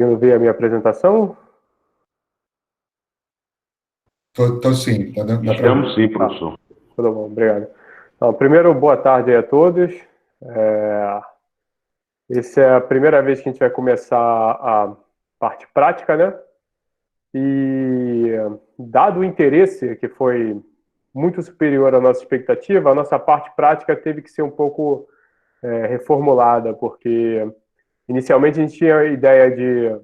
conseguindo ver a minha apresentação? Tô sim, dá pra Estamos sim, Tá, professor. tudo bom, obrigado. Então, primeiro, boa tarde aí a todos. Essa é a primeira vez que a gente vai começar a parte prática, né? E dado o interesse, que foi muito superior à nossa expectativa, a nossa parte prática teve que ser um pouco reformulada, porque inicialmente a gente tinha a ideia de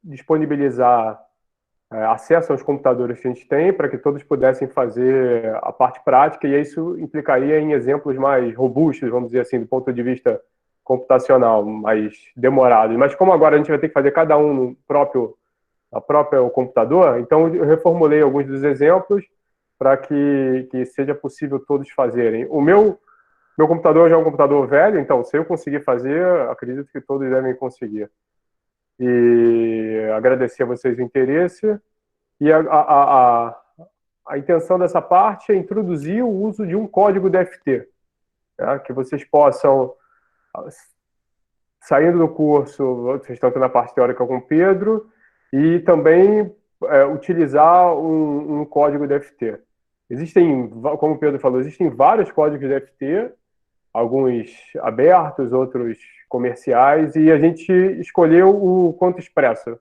disponibilizar acesso aos computadores que a gente tem para que todos pudessem fazer a parte prática, e isso implicaria em exemplos mais robustos, vamos dizer assim, do ponto de vista computacional, mais demorados. Mas como agora a gente vai ter que fazer cada um no próprio computador, então eu reformulei alguns dos exemplos para que seja possível todos fazerem. O meu computador já é um computador velho, então se eu conseguir fazer, acredito que todos devem conseguir. E agradecer a vocês o interesse. E a intenção dessa parte é introduzir o uso de um código DFT, né, que vocês possam, saindo do curso, vocês estão na parte teórica com o Pedro, e também utilizar um código DFT. Existem, como o Pedro falou, existem vários códigos DFT, alguns abertos, outros comerciais, e a gente escolheu o Conto Expresso.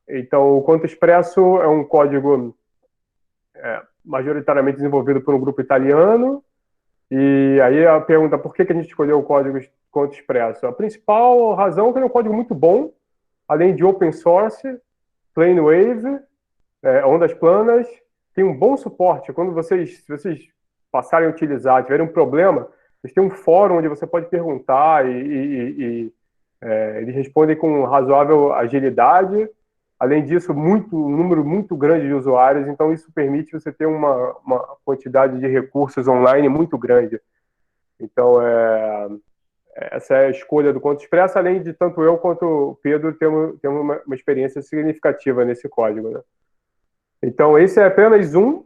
Então, o Conto Expresso é um código majoritariamente desenvolvido por um grupo italiano. E aí a pergunta, por que a gente escolheu o código Conto Expresso? A principal razão é que ele é um código muito bom, além de open source, plain wave, ondas planas, tem um bom suporte. Quando se vocês passarem a utilizar, tiverem um problema, vocês têm um fórum onde você pode perguntar e eles respondem com razoável agilidade. Além disso, um número muito grande de usuários, então isso permite você ter uma quantidade de recursos online muito grande. Então, essa é a escolha do Conto Expresso, além de tanto eu quanto o Pedro temos uma experiência significativa nesse código, né? Então, esse é apenas um.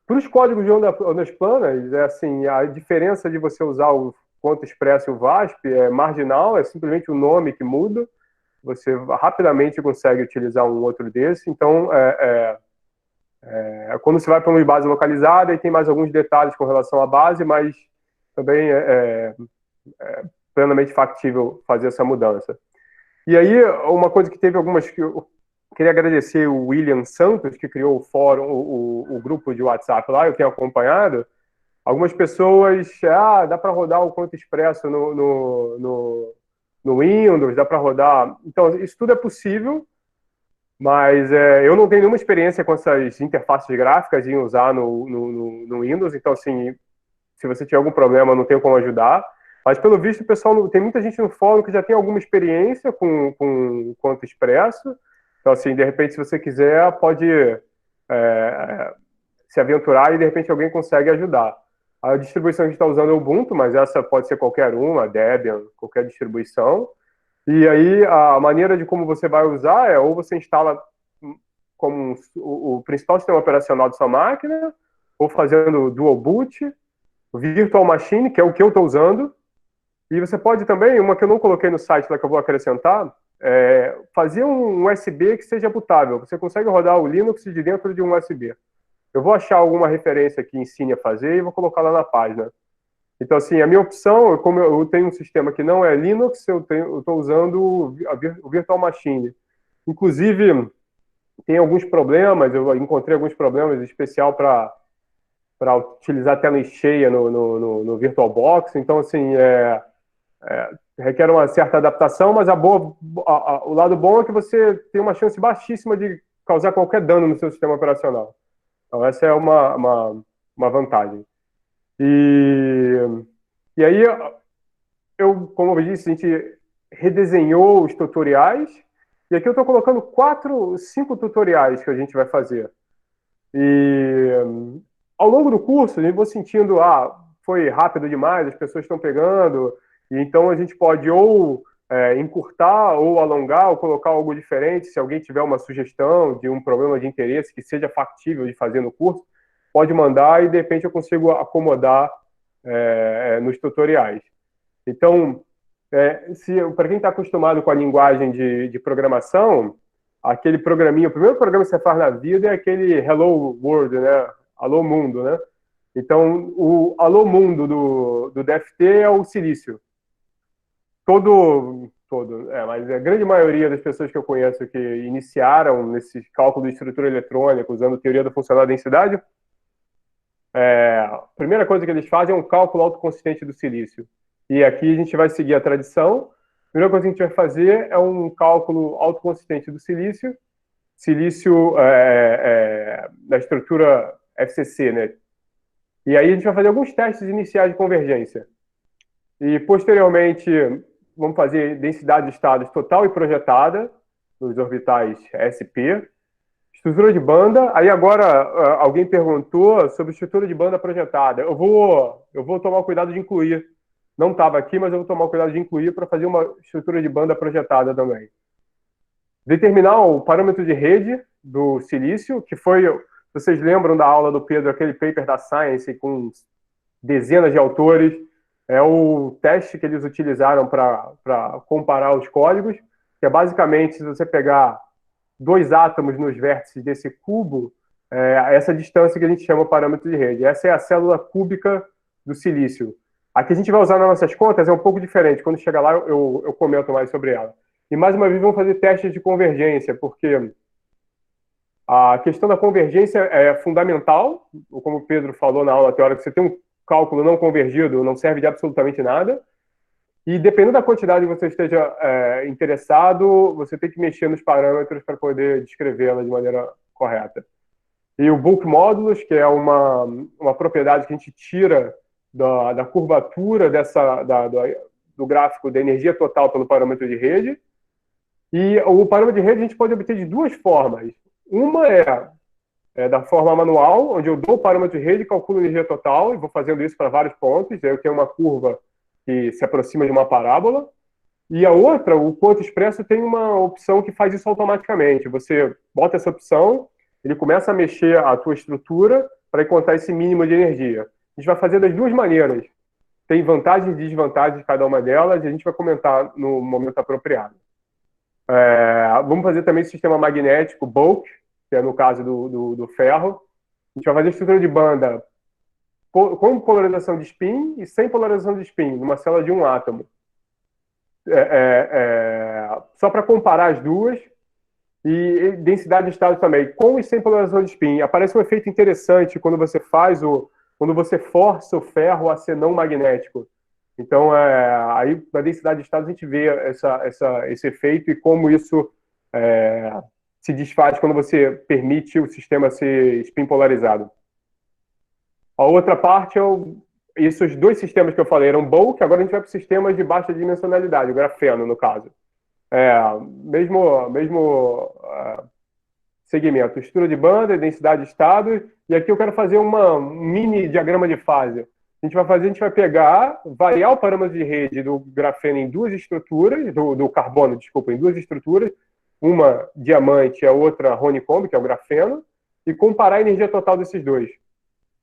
Para os códigos de ondas planas, assim, a diferença de você usar o Conto Expresso e o VASP é marginal, é simplesmente o nome que muda. Você rapidamente consegue utilizar um outro desse. Então, quando você vai para uma base localizada, e tem mais alguns detalhes com relação à base, mas também é plenamente factível fazer essa mudança. E aí, uma coisa que teve algumas que eu queria agradecer o William Santos, que criou o fórum, o grupo de WhatsApp lá, eu tenho acompanhado. Algumas pessoas, dá para rodar o Conto Expresso no Windows, dá para rodar. Então, isso tudo é possível, mas eu não tenho nenhuma experiência com essas interfaces gráficas em usar no Windows, então, assim, se você tiver algum problema, não tenho como ajudar. Mas, pelo visto, o pessoal, tem muita gente no fórum que já tem alguma experiência com Conto Expresso. Então, assim, de repente, se você quiser, pode se aventurar e, de repente, alguém consegue ajudar. A distribuição que a gente está usando é o Ubuntu, mas essa pode ser qualquer uma, Debian, qualquer distribuição. E aí, a maneira de como você vai usar é ou você instala como o principal sistema operacional de sua máquina, ou fazendo dual boot, o Virtual Machine, que é o que eu estou usando. E você pode também, uma que eu não coloquei no site, lá que eu vou acrescentar, fazer um USB que seja bootável. Você consegue rodar o Linux de dentro de um USB. Eu vou achar alguma referência que ensine a fazer e vou colocar lá na página. Então, assim, a minha opção, como eu tenho um sistema que não é Linux, eu estou usando o Virtual Machine. Inclusive, tem alguns problemas, eu encontrei alguns problemas, em especial para utilizar a tela cheia no VirtualBox. Então, assim, requer uma certa adaptação, mas o lado bom é que você tem uma chance baixíssima de causar qualquer dano no seu sistema operacional. Então, essa é uma vantagem. E aí, como eu disse, a gente redesenhou os tutoriais, e aqui eu estou colocando 5 tutoriais que a gente vai fazer. E ao longo do curso, eu vou sentindo, foi rápido demais, as pessoas estão pegando, e então a gente pode ou encurtar, ou alongar, ou colocar algo diferente. Se alguém tiver uma sugestão de um problema de interesse que seja factível de fazer no curso, pode mandar e de repente eu consigo acomodar nos tutoriais. Então, Para quem está acostumado com a linguagem de programação, aquele programinha, o primeiro programa que você faz na vida é aquele Hello World, né? Alô Mundo, né? Então, o Alô Mundo do DFT é o silício. Mas a grande maioria das pessoas que eu conheço que iniciaram nesse cálculo de estrutura eletrônica, usando teoria da funcional densidade, a primeira coisa que eles fazem é um cálculo autoconsistente do silício. E aqui a gente vai seguir a tradição. A primeira coisa que a gente vai fazer é um cálculo autoconsistente do silício, da estrutura FCC, né? E aí a gente vai fazer alguns testes iniciais de convergência. E, posteriormente, vamos fazer densidade de estados total e projetada nos orbitais SP. Estrutura de banda. Aí agora alguém perguntou sobre estrutura de banda projetada. Eu vou tomar o cuidado de incluir. Não estava aqui, mas eu vou tomar o cuidado de incluir para fazer uma estrutura de banda projetada também. Determinar o parâmetro de rede do silício, que foi, vocês lembram da aula do Pedro, aquele paper da Science com dezenas de autores. É o teste que eles utilizaram para comparar os códigos, que é basicamente, se você pegar 2 átomos nos vértices desse cubo, essa distância que a gente chama parâmetro de rede. Essa é a célula cúbica do silício. A que a gente vai usar nas nossas contas é um pouco diferente. Quando chegar lá, eu comento mais sobre ela. E, mais uma vez, vamos fazer testes de convergência, porque a questão da convergência é fundamental, como o Pedro falou na aula teórica, você tem um cálculo não convergido, não serve de absolutamente nada. E dependendo da quantidade que você esteja interessado, você tem que mexer nos parâmetros para poder descrevê-la de maneira correta. E o bulk modulus, que é uma propriedade que a gente tira da curvatura do gráfico da energia total pelo parâmetro de rede. E o parâmetro de rede a gente pode obter de 2 formas. Uma é da forma manual, onde eu dou o parâmetro de rede, calculo a energia total, e vou fazendo isso para vários pontos. Aí eu tenho uma curva que se aproxima de uma parábola. E a outra, o Quanto Expresso, tem uma opção que faz isso automaticamente. Você bota essa opção, ele começa a mexer a tua estrutura para encontrar esse mínimo de energia. A gente vai fazer das 2 maneiras. Tem vantagens e desvantagens de cada uma delas, e a gente vai comentar no momento apropriado. Vamos fazer também o sistema magnético bulk, que é no caso do ferro. A gente vai fazer estrutura de banda com polarização de spin e sem polarização de spin, numa célula de um átomo. Só para comparar as duas. E densidade de estado também, com e sem polarização de spin. Aparece um efeito interessante quando você força o ferro a ser não magnético. Então, aí na densidade de estado a gente vê esse efeito e como isso se desfaz quando você permite o sistema ser spin polarizado. A outra parte esses 2 sistemas que eu falei eram bulk, agora a gente vai para sistemas de baixa dimensionalidade, o grafeno, no caso. Mesmo segmento, estrutura de banda, densidade de estado, e aqui eu quero fazer um mini diagrama de fase. A gente vai pegar, variar o parâmetro de rede do grafeno em 2 estruturas, do carbono, desculpa, em 2 estruturas, uma diamante e a outra honeycomb, que é o grafeno, e comparar a energia total desses 2.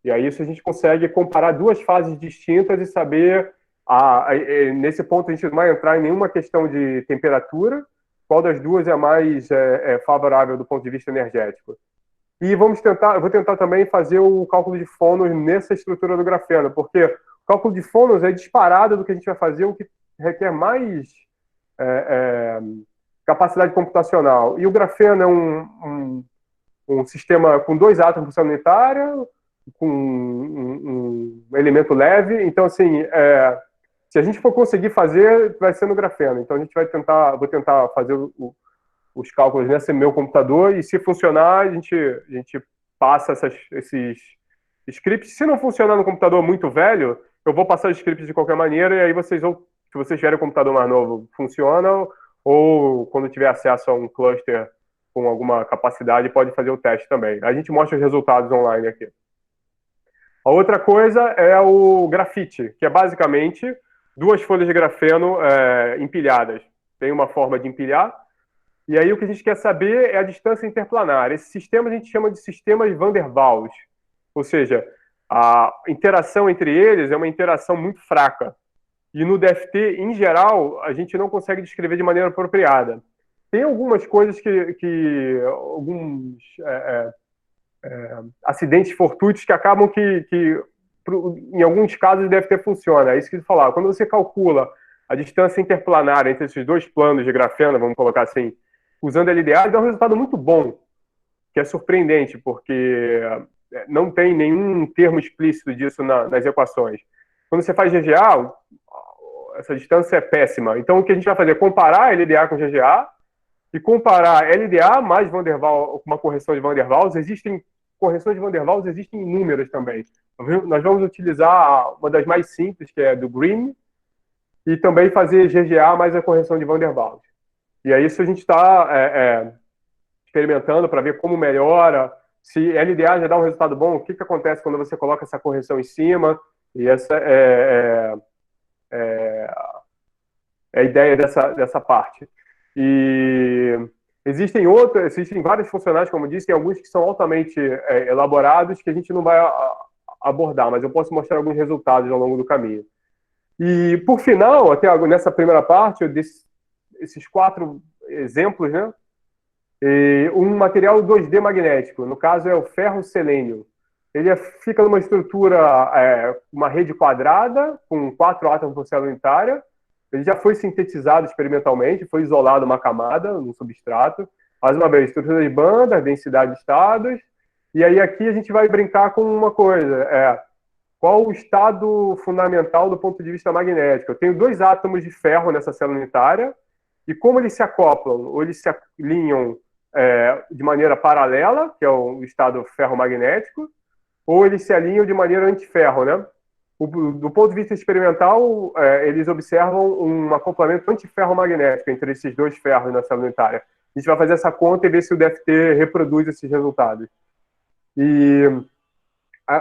E aí isso a gente consegue comparar 2 fases distintas e saber, nesse ponto a gente não vai entrar em nenhuma questão de temperatura, qual das 2 é mais favorável do ponto de vista energético. E eu vou tentar também fazer o cálculo de fônus nessa estrutura do grafeno, porque o cálculo de fônus é disparado do que a gente vai fazer, o que requer mais capacidade computacional. E o grafeno é um sistema com 2 átomos de função unitária, com um elemento leve. Então, assim, se a gente for conseguir fazer, vai ser no grafeno. Então, vou tentar fazer os cálculos nesse meu computador, e se funcionar, a gente passa esses scripts. Se não funcionar no computador muito velho, eu vou passar os scripts de qualquer maneira, e aí se vocês tiverem um computador mais novo, funciona, ou quando tiver acesso a um cluster com alguma capacidade, pode fazer o teste também. A gente mostra os resultados online aqui. A outra coisa é o grafite, que é basicamente 2 folhas de grafeno empilhadas. Tem uma forma de empilhar. E aí o que a gente quer saber é a distância interplanar. Esse sistema a gente chama de sistemas Van der Waals. Ou seja, a interação entre eles é uma interação muito fraca. e no DFT, em geral, a gente não consegue descrever de maneira apropriada. Tem algumas coisas alguns acidentes fortuitos que acabam em alguns casos, o DFT funciona. É isso que eu falar. Quando você calcula a distância interplanar entre esses dois planos de grafeno, vamos colocar assim, usando LDA, dá um resultado muito bom, que é surpreendente, porque não tem nenhum termo explícito disso nas equações. Quando você faz GGA, essa distância é péssima. Então, o que a gente vai fazer é comparar LDA com GGA e comparar LDA mais Van der Waals, uma correção de Van der Waals. Existem correções de Van der Waals, existem inúmeras também. Nós vamos utilizar uma das mais simples, que é do Green, e também fazer GGA mais a correção de Van der Waals. E aí isso a gente está experimentando para ver como melhora. Se LDA já dá um resultado bom, o que acontece quando você coloca essa correção em cima? E essa é a ideia dessa parte. E existem vários funcionais, como disse, tem alguns que são altamente elaborados que a gente não vai abordar, mas eu posso mostrar alguns resultados ao longo do caminho. E, por final, até nessa primeira parte, esses 4 exemplos, né? Um material 2D magnético, no caso é o ferro-selênio. Ele fica numa estrutura, uma rede quadrada, com 4 átomos por célula unitária. Ele já foi sintetizado experimentalmente, foi isolado uma camada no substrato. Mais uma vez, estrutura de bandas, densidade de estados. E aí aqui a gente vai brincar com uma coisa, qual o estado fundamental do ponto de vista magnético? Eu tenho 2 átomos de ferro nessa célula unitária, e como eles se acoplam, ou eles se alinham de maneira paralela, que é o estado ferromagnético, ou eles se alinham de maneira antiferro, né? Do ponto de vista experimental, eles observam um acoplamento antiferromagnético entre esses 2 ferros na célula unitária. A gente vai fazer essa conta e ver se o DFT reproduz esses resultados. E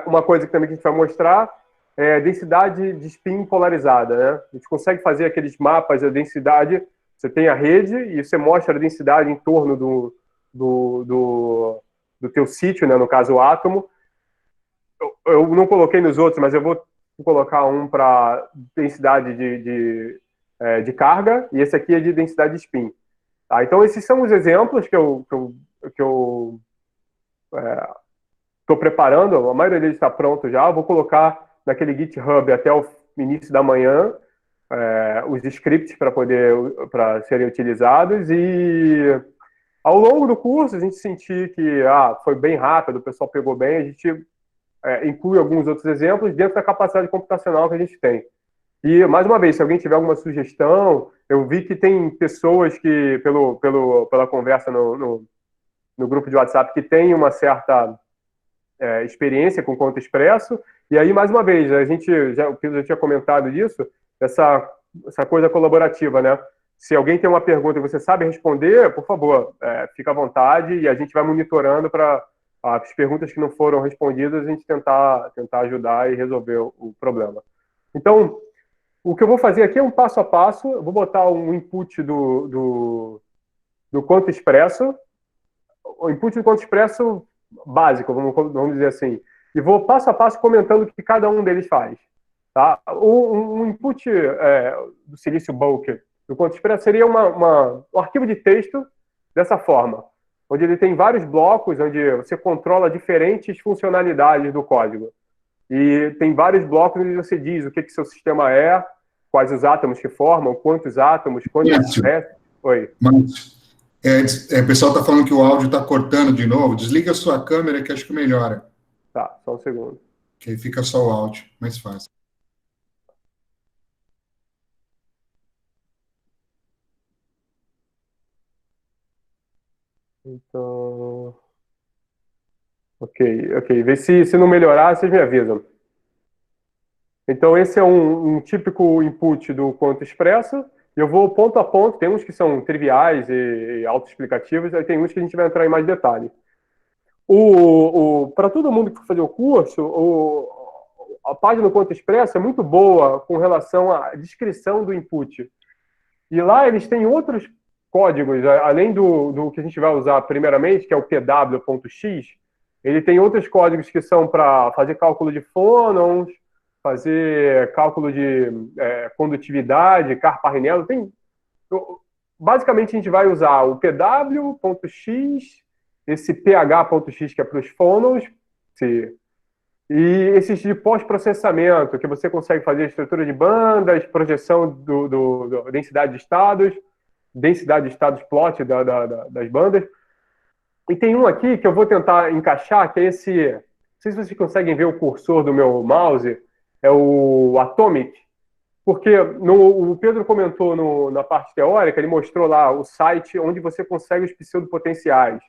uma coisa que também a gente vai mostrar é a densidade de spin polarizada, né? A gente consegue fazer aqueles mapas da densidade. Você tem a rede e você mostra a densidade em torno do teu sítio, né? No caso, o átomo. Eu não coloquei nos outros, mas eu vou colocar um para densidade de carga, e esse aqui é de densidade de spin. Tá? Então, esses são os exemplos que eu estou preparando. A maioria deles está pronto já. Eu vou colocar naquele GitHub até o início da manhã os scripts para serem utilizados, e ao longo do curso a gente sentir que foi bem rápido, o pessoal pegou bem, a gente inclui alguns outros exemplos dentro da capacidade computacional que a gente tem. E, mais uma vez, se alguém tiver alguma sugestão, eu vi que tem pessoas que, pela conversa no grupo de WhatsApp, que tem uma certa experiência com Conto Expresso, e aí, mais uma vez, eu já tinha comentado disso, essa coisa colaborativa, né? Se alguém tem uma pergunta e você sabe responder, por favor, fica à vontade, e a gente vai monitorando para as perguntas que não foram respondidas, a gente tentar ajudar e resolver o problema. Então, o que eu vou fazer aqui é um passo a passo. Eu vou botar um input do Conto Expresso, o input do Conto Expresso básico, vamos dizer assim, e vou passo a passo comentando o que cada um deles faz. Tá? Um input do Silício Bulk do Conto Expresso seria um arquivo de texto dessa forma, onde ele tem vários blocos, onde você controla diferentes funcionalidades do código. E tem vários blocos onde você diz o que seu sistema é, quais os átomos que formam, quantos átomos, quantos... Oi. Mas, o pessoal está falando que o áudio está cortando de novo. Desliga a sua câmera que acho que melhora. Tá, só um segundo. Que aí fica só o áudio, mais fácil. Então... Ok. Vê se não melhorar, vocês me avisam. Então, esse é um típico input do Conto Expresso. Eu vou ponto a ponto. Tem uns que são triviais e autoexplicativos, aí tem uns que a gente vai entrar em mais detalhe. Para todo mundo que for fazer o curso, a página do Conto Expresso é muito boa com relação à descrição do input. E lá eles têm outros códigos, além do que a gente vai usar primeiramente, que é o pw.x, ele tem outros códigos que são para fazer cálculo de fônons, fazer cálculo de condutividade, Carr-Parrinello. Basicamente, a gente vai usar o PW.x, esse pH.x, que é para os funnels, e esses de pós-processamento, que você consegue fazer estrutura de bandas, projeção da densidade de estados plot das bandas. E tem um aqui que eu vou tentar encaixar, que é esse... Não sei se vocês conseguem ver o cursor do meu mouse, é o Atomic, porque o Pedro comentou na parte teórica, ele mostrou lá o site onde você consegue os pseudopotenciais.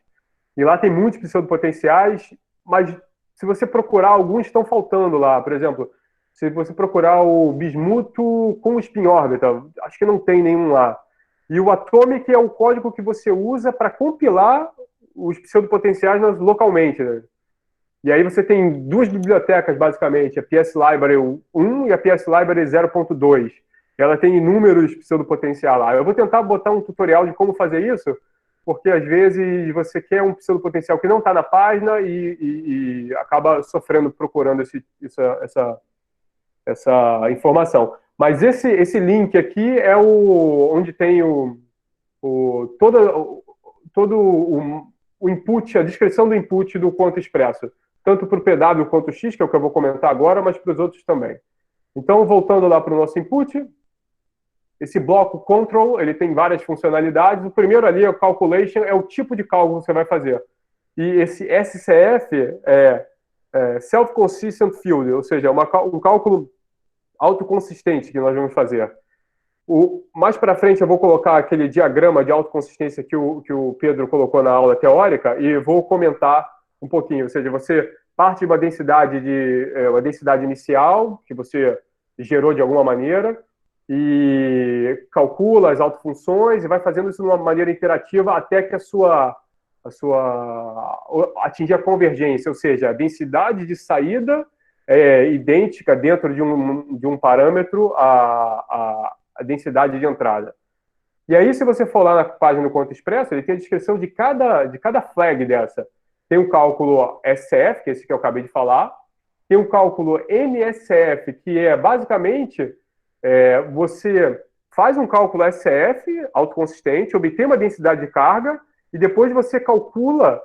E lá tem muitos pseudopotenciais, mas se você procurar, alguns estão faltando lá. Por exemplo, se você procurar o bismuto com spin orbital, acho que não tem nenhum lá. E o Atomic é o código que você usa para compilar os pseudopotenciais localmente, né? E aí você tem duas bibliotecas, basicamente, a PS Library 1 e a PS Library 0.2. Ela tem inúmeros pseudopotenciais lá. Eu vou tentar botar um tutorial de como fazer isso, porque às vezes você quer um pseudopotencial que não está na página e acaba sofrendo procurando essa informação. Mas esse link aqui é onde tem todo o input, a descrição do input do quanto expresso, tanto para o PW quanto o X, que é o que eu vou comentar agora, mas para os outros também. Então, voltando lá para o nosso input, esse bloco control, ele tem várias funcionalidades. O primeiro ali é o calculation, é o tipo de cálculo que você vai fazer. E esse SCF é self-consistent field, ou seja, um cálculo autoconsistente que nós vamos fazer. Mais para frente eu vou colocar aquele diagrama de autoconsistência que o Pedro colocou na aula teórica e vou comentar um pouquinho. Ou seja, você parte de uma densidade inicial que você gerou de alguma maneira e calcula as autofunções e vai fazendo isso de uma maneira interativa até que atingir a convergência, ou seja, a densidade de saída é idêntica dentro de um parâmetro a densidade de entrada. E aí, se você for lá na página do Quanto Expresso, ele tem a descrição de cada flag dessa. Tem um cálculo SCF, que é esse que eu acabei de falar. Tem um cálculo NSF, que é basicamente você faz um cálculo SCF autoconsistente, obtém uma densidade de carga e depois você calcula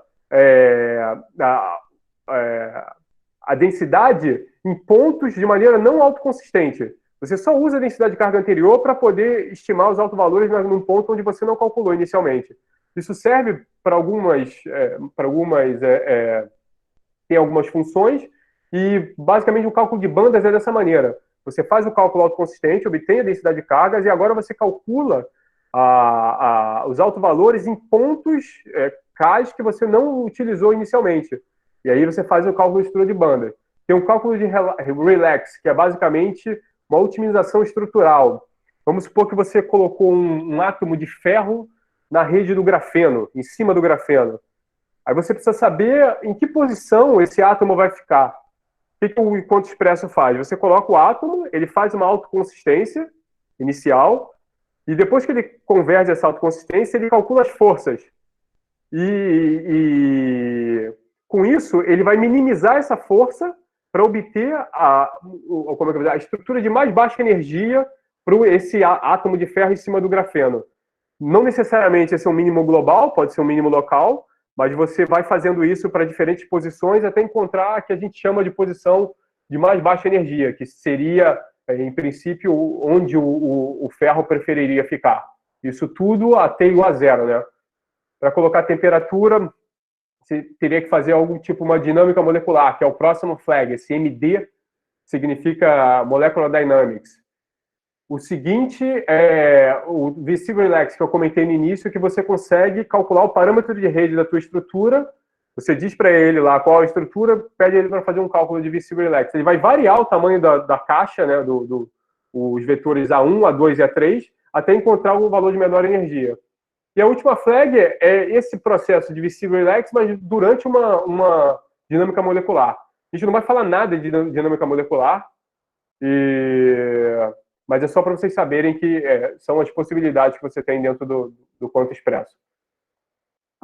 a densidade em pontos de maneira não autoconsistente. Você só usa a densidade de carga anterior para poder estimar os autovalores num ponto onde você não calculou inicialmente. Isso serve para tem algumas funções e basicamente o cálculo de bandas é dessa maneira. Você faz o cálculo autoconsistente, obtém a densidade de cargas e agora você calcula os autovalores em pontos Ks que você não utilizou inicialmente. E aí você faz o cálculo de estrutura de banda. Tem um cálculo de relax, que é basicamente uma otimização estrutural. Vamos supor que você colocou um átomo de ferro na rede do grafeno, em cima do grafeno. Aí você precisa saber em que posição esse átomo vai ficar. O que o Quanto Expresso faz? Você coloca o átomo, ele faz uma autoconsistência inicial, e depois que ele converge essa autoconsistência, ele calcula as forças. E com isso, ele vai minimizar essa força para obter a estrutura de mais baixa energia para esse átomo de ferro em cima do grafeno. Não necessariamente esse é um mínimo global, pode ser um mínimo local, mas você vai fazendo isso para diferentes posições até encontrar a que a gente chama de posição de mais baixa energia, que seria, em princípio, onde o ferro preferiria ficar. Isso tudo até igual a zero, né? Para colocar a temperatura, você teria que fazer algum tipo uma dinâmica molecular, que é o próximo flag. Esse MD significa Molecular Dynamics. O seguinte é o Visible Relax, que eu comentei no início, que você consegue calcular o parâmetro de rede da tua estrutura. Você diz para ele lá qual a estrutura, pede ele para fazer um cálculo de Visible Relax. Ele vai variar o tamanho da caixa, né, os vetores A1, A2 e A3, até encontrar um valor de menor energia. E a última flag é esse processo de Visible Relax, mas durante uma dinâmica molecular. A gente não vai falar nada de dinâmica molecular, mas é só para vocês saberem que são as possibilidades que você tem dentro do Quanto Expresso.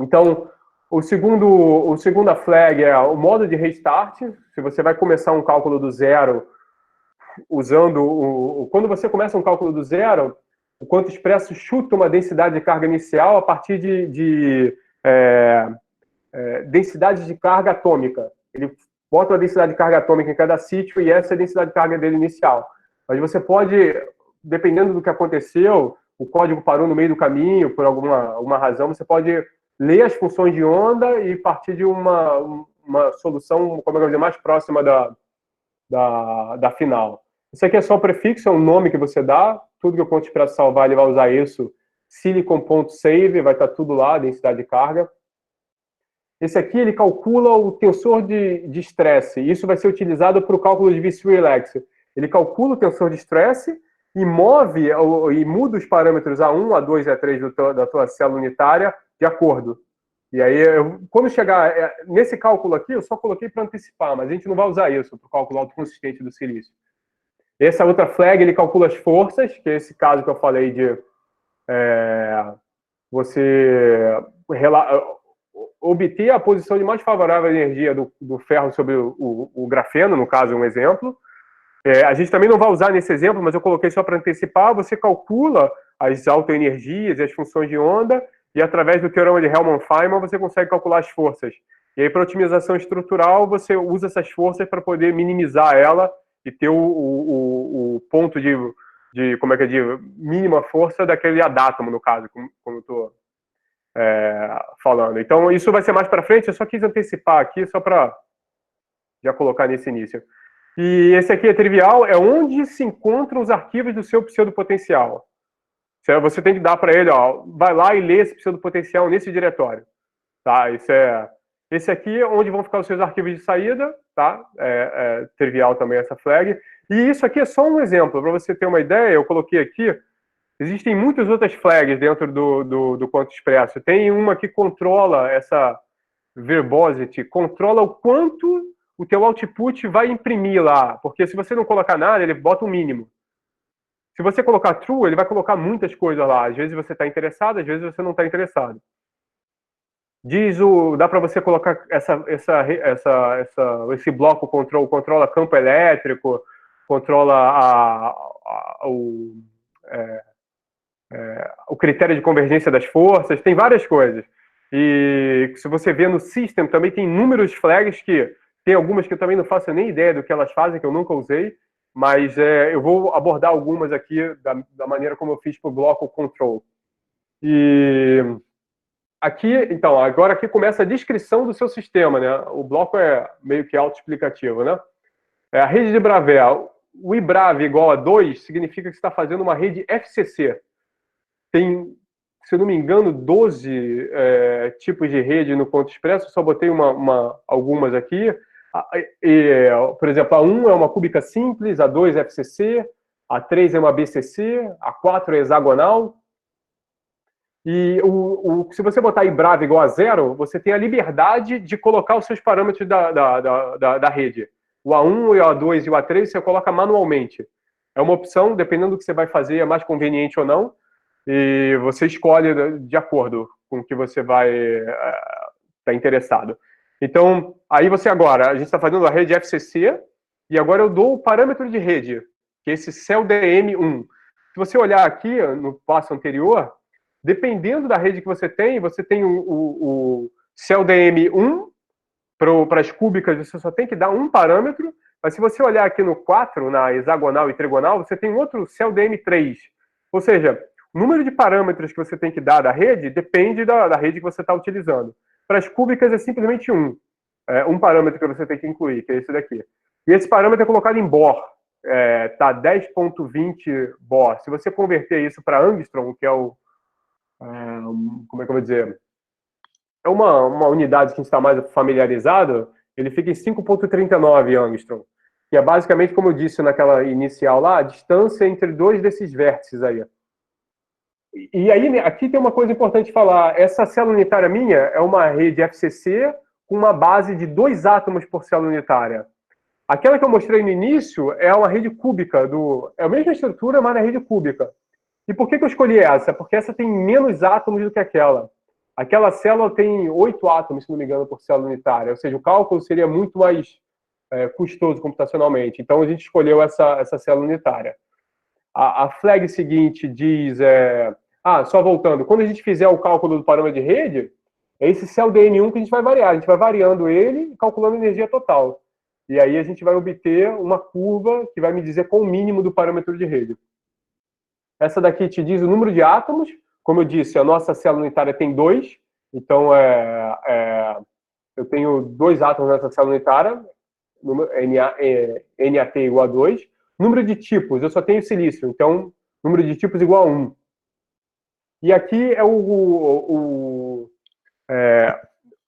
Então, a segunda flag é o modo de restart. Se você vai começar um cálculo do zero, usando quando você começa um cálculo do zero, o quanto expresso chuta uma densidade de carga inicial a partir de densidade de carga atômica. Ele bota uma densidade de carga atômica em cada sítio e essa é a densidade de carga dele inicial. Mas você pode, dependendo do que aconteceu, o código parou no meio do caminho, por alguma razão, você pode ler as funções de onda e partir de uma solução, como eu vou dizer, mais próxima da final. Isso aqui é só o prefixo, é um nome que você dá, tudo que o ponto expresso salvar, ele vai usar isso, silicon.save, vai estar tudo lá, densidade de carga. Esse aqui, ele calcula o tensor de estresse, isso vai ser utilizado para o cálculo de VC Relax. Ele calcula o tensor de estresse e move e muda os parâmetros A1, A2 e A3 da tua célula unitária de acordo. E aí, quando chegar nesse cálculo aqui, eu só coloquei para antecipar, mas a gente não vai usar isso para o cálculo autoconsistente do silício. Essa outra flag, ele calcula as forças, que é esse caso que eu falei de você obter a posição de mais favorável à energia do ferro sobre o grafeno, no caso, um exemplo. A gente também não vai usar nesse exemplo, mas eu coloquei só para antecipar. Você calcula as autoenergias e as funções de onda, e através do teorema de Hellman-Feynman você consegue calcular as forças. E aí, para otimização estrutural, você usa essas forças para poder minimizar ela e ter o ponto de mínima força daquele adátomo, no caso, como eu estou falando. Então, isso vai ser mais para frente, eu só quis antecipar aqui, só para já colocar nesse início. E esse aqui é trivial, é onde se encontram os arquivos do seu pseudopotencial. Você tem que dar para ele, vai lá e lê esse pseudopotencial nesse diretório. Tá? Esse aqui é onde vão ficar os seus arquivos de saída, tá? Trivial também essa flag. E isso aqui é só um exemplo, para você ter uma ideia, eu coloquei aqui, existem muitas outras flags dentro do quanto expresso. Tem uma que controla essa verbosity, controla o quanto o teu output vai imprimir lá, porque se você não colocar nada, ele bota o mínimo. Se você colocar true, ele vai colocar muitas coisas lá. Às vezes você está interessado, às vezes você não está interessado. Dá para você colocar esse bloco controla campo elétrico, controla o critério de convergência das forças, tem várias coisas. E se você vê no system, também tem inúmeros flags que tem algumas que eu também não faço nem ideia do que elas fazem, que eu nunca usei, mas eu vou abordar algumas aqui da maneira como eu fiz para o bloco control. E aqui, então, agora aqui começa a descrição do seu sistema, né? O bloco é meio que autoexplicativo, né? A rede de Bravais, o IBRAV igual a 2 significa que você está fazendo uma rede FCC. Tem, se eu não me engano, 12 tipos de rede no ponto expresso, só botei algumas aqui. Por exemplo, a 1 é uma cúbica simples, a 2 é FCC, a 3 é uma BCC, a 4 é hexagonal. E se você botar IBRAV igual a 0, você tem a liberdade de colocar os seus parâmetros da rede. O A1, o A2 e o A3 você coloca manualmente. É uma opção, dependendo do que você vai fazer, é mais conveniente ou não. E você escolhe de acordo com o que você vai estar interessado. Então, aí a gente está fazendo a rede FCC, e agora eu dou o parâmetro de rede, que é esse CELDM1. Se você olhar aqui no passo anterior, dependendo da rede que você tem o CELDM1, para as cúbicas você só tem que dar um parâmetro, mas se você olhar aqui no 4, na hexagonal e trigonal, você tem outro CELDM3. Ou seja, o número de parâmetros que você tem que dar da rede depende da rede que você está utilizando. Para as cúbicas é simplesmente um parâmetro que você tem que incluir, que é esse daqui. E esse parâmetro é colocado em Bohr, tá 10.20 Bohr. Se você converter isso para Angstrom, que é como é que eu vou dizer? É uma unidade que a gente está mais familiarizado, ele fica em 5.39 Angstrom, que é basicamente, como eu disse naquela inicial lá, a distância entre dois desses vértices aí. E aí, aqui tem uma coisa importante de falar. Essa célula unitária minha é uma rede FCC com uma base de 2 átomos por célula unitária. Aquela que eu mostrei no início é uma rede cúbica, é a mesma estrutura, mas na rede cúbica. E por que eu escolhi essa? Porque essa tem menos átomos do que aquela. Aquela célula tem 8 átomos, se não me engano, por célula unitária. Ou seja, o cálculo seria muito mais custoso computacionalmente. Então, a gente escolheu essa célula unitária. A flag seguinte diz... só voltando. Quando a gente fizer o cálculo do parâmetro de rede, é esse CLDN1 que a gente vai variar. A gente vai variando ele e calculando a energia total. E aí a gente vai obter uma curva que vai me dizer qual o mínimo do parâmetro de rede. Essa daqui te diz o número de átomos. Como eu disse, a nossa célula unitária tem 2. Então, eu tenho 2 átomos nessa célula unitária. NAT igual a 2. Número de tipos, eu só tenho silício. Então, número de tipos igual a 1. E aqui é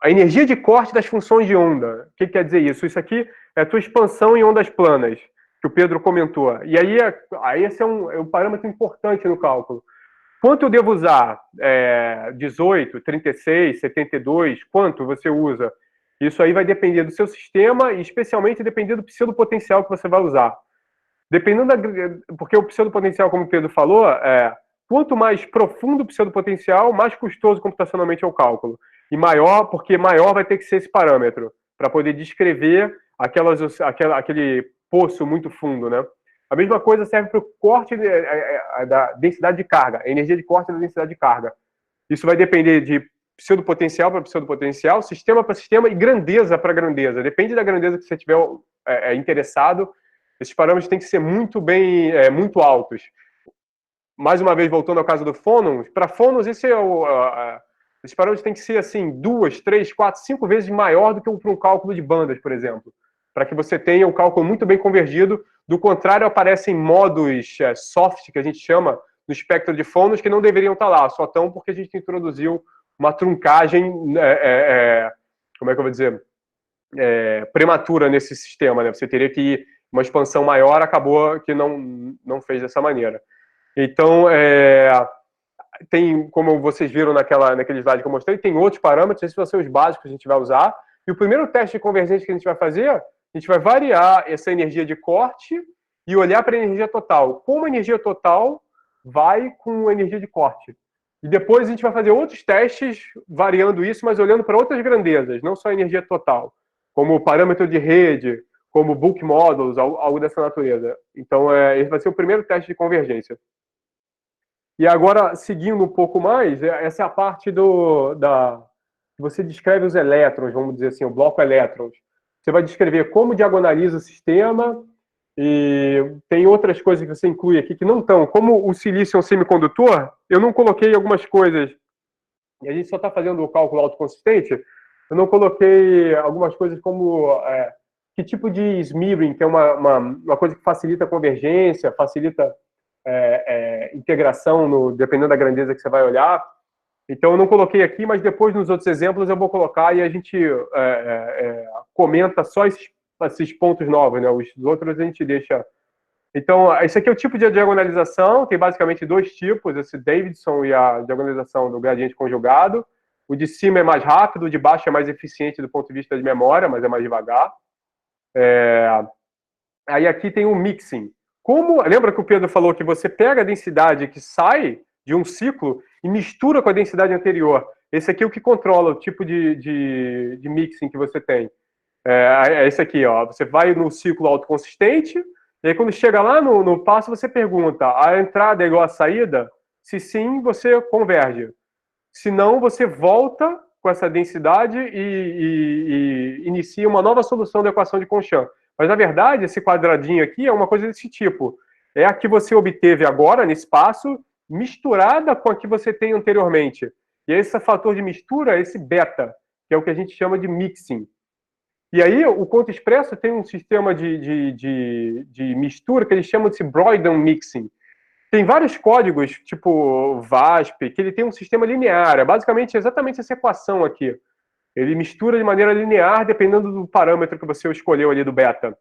a energia de corte das funções de onda. O que quer dizer isso? Isso aqui é a tua expansão em ondas planas, que o Pedro comentou. E aí esse é um parâmetro importante no cálculo. Quanto eu devo usar? 18, 36, 72? Quanto você usa? Isso aí vai depender do seu sistema e especialmente depender do pseudopotencial que você vai usar. Porque o pseudopotencial, como o Pedro falou, quanto mais profundo o pseudopotencial, mais custoso computacionalmente é o cálculo. E maior, porque maior vai ter que ser esse parâmetro, para poder descrever aquele poço muito fundo, né? A mesma coisa serve para o corte da densidade de carga, a energia de corte da densidade de carga. Isso vai depender de pseudopotencial para pseudopotencial, sistema para sistema e grandeza para grandeza. Depende da grandeza que você tiver interessado. Esses parâmetros têm que ser muito muito altos. Mais uma vez, voltando ao caso do fônons, para fônons, esses parâmetros têm que ser assim, 2, 3, 4, 5 vezes maior do que para um cálculo de bandas, por exemplo, para que você tenha um cálculo muito bem convergido. Do contrário, aparecem modos soft, que a gente chama, no espectro de fônons, que não deveriam estar lá, só estão porque a gente introduziu uma truncagem, como é que eu vou dizer, prematura nesse sistema, né? Você teria que ir uma expansão maior, acabou que não fez dessa maneira. Então, tem, como vocês viram naquele slide que eu mostrei, tem outros parâmetros, esses vão ser os básicos que a gente vai usar. E o primeiro teste de convergência que a gente vai fazer, a gente vai variar essa energia de corte e olhar para a energia total. Como a energia total vai com a energia de corte. E depois a gente vai fazer outros testes variando isso, mas olhando para outras grandezas, não só a energia total, como o parâmetro de rede, como bulk models, algo dessa natureza. Então, esse vai ser o primeiro teste de convergência. E agora, seguindo um pouco mais, essa é a parte que você descreve os elétrons, vamos dizer assim, o bloco elétrons. Você vai descrever como diagonaliza o sistema, e tem outras coisas que você inclui aqui que não estão. Como o silício é um semicondutor, eu não coloquei algumas coisas, e a gente só está fazendo o cálculo autoconsistente, eu não coloquei algumas coisas como que tipo de smearing, que é uma coisa que facilita a convergência, facilita integração, dependendo da grandeza que você vai olhar. Então, eu não coloquei aqui, mas depois nos outros exemplos eu vou colocar e a gente comenta só esses pontos novos, né? Os outros a gente deixa. Então, esse aqui é o tipo de diagonalização, tem basicamente 2 tipos, esse Davidson e a diagonalização do gradiente conjugado. O de cima é mais rápido, o de baixo é mais eficiente do ponto de vista de memória, mas é mais devagar. Aí aqui tem o mixing. Lembra que o Pedro falou que você pega a densidade que sai de um ciclo e mistura com a densidade anterior? Esse aqui é o que controla o tipo de mixing que você tem. Esse aqui, ó. Você vai no ciclo autoconsistente, e aí quando chega lá no passo, você pergunta: a entrada é igual à saída? Se sim, você converge. Se não, você volta com essa densidade e inicia uma nova solução da equação de Conchamp. Mas, na verdade, esse quadradinho aqui é uma coisa desse tipo. É a que você obteve agora, nesse passo, misturada com a que você tem anteriormente. E esse fator de mistura é esse beta, que é o que a gente chama de mixing. E aí, o conto expresso tem um sistema de mistura que eles chamam de Broyden mixing. Tem vários códigos, tipo VASP, que ele tem um sistema linear. É basicamente exatamente essa equação aqui. Ele mistura de maneira linear, dependendo do parâmetro que você escolheu ali do beta.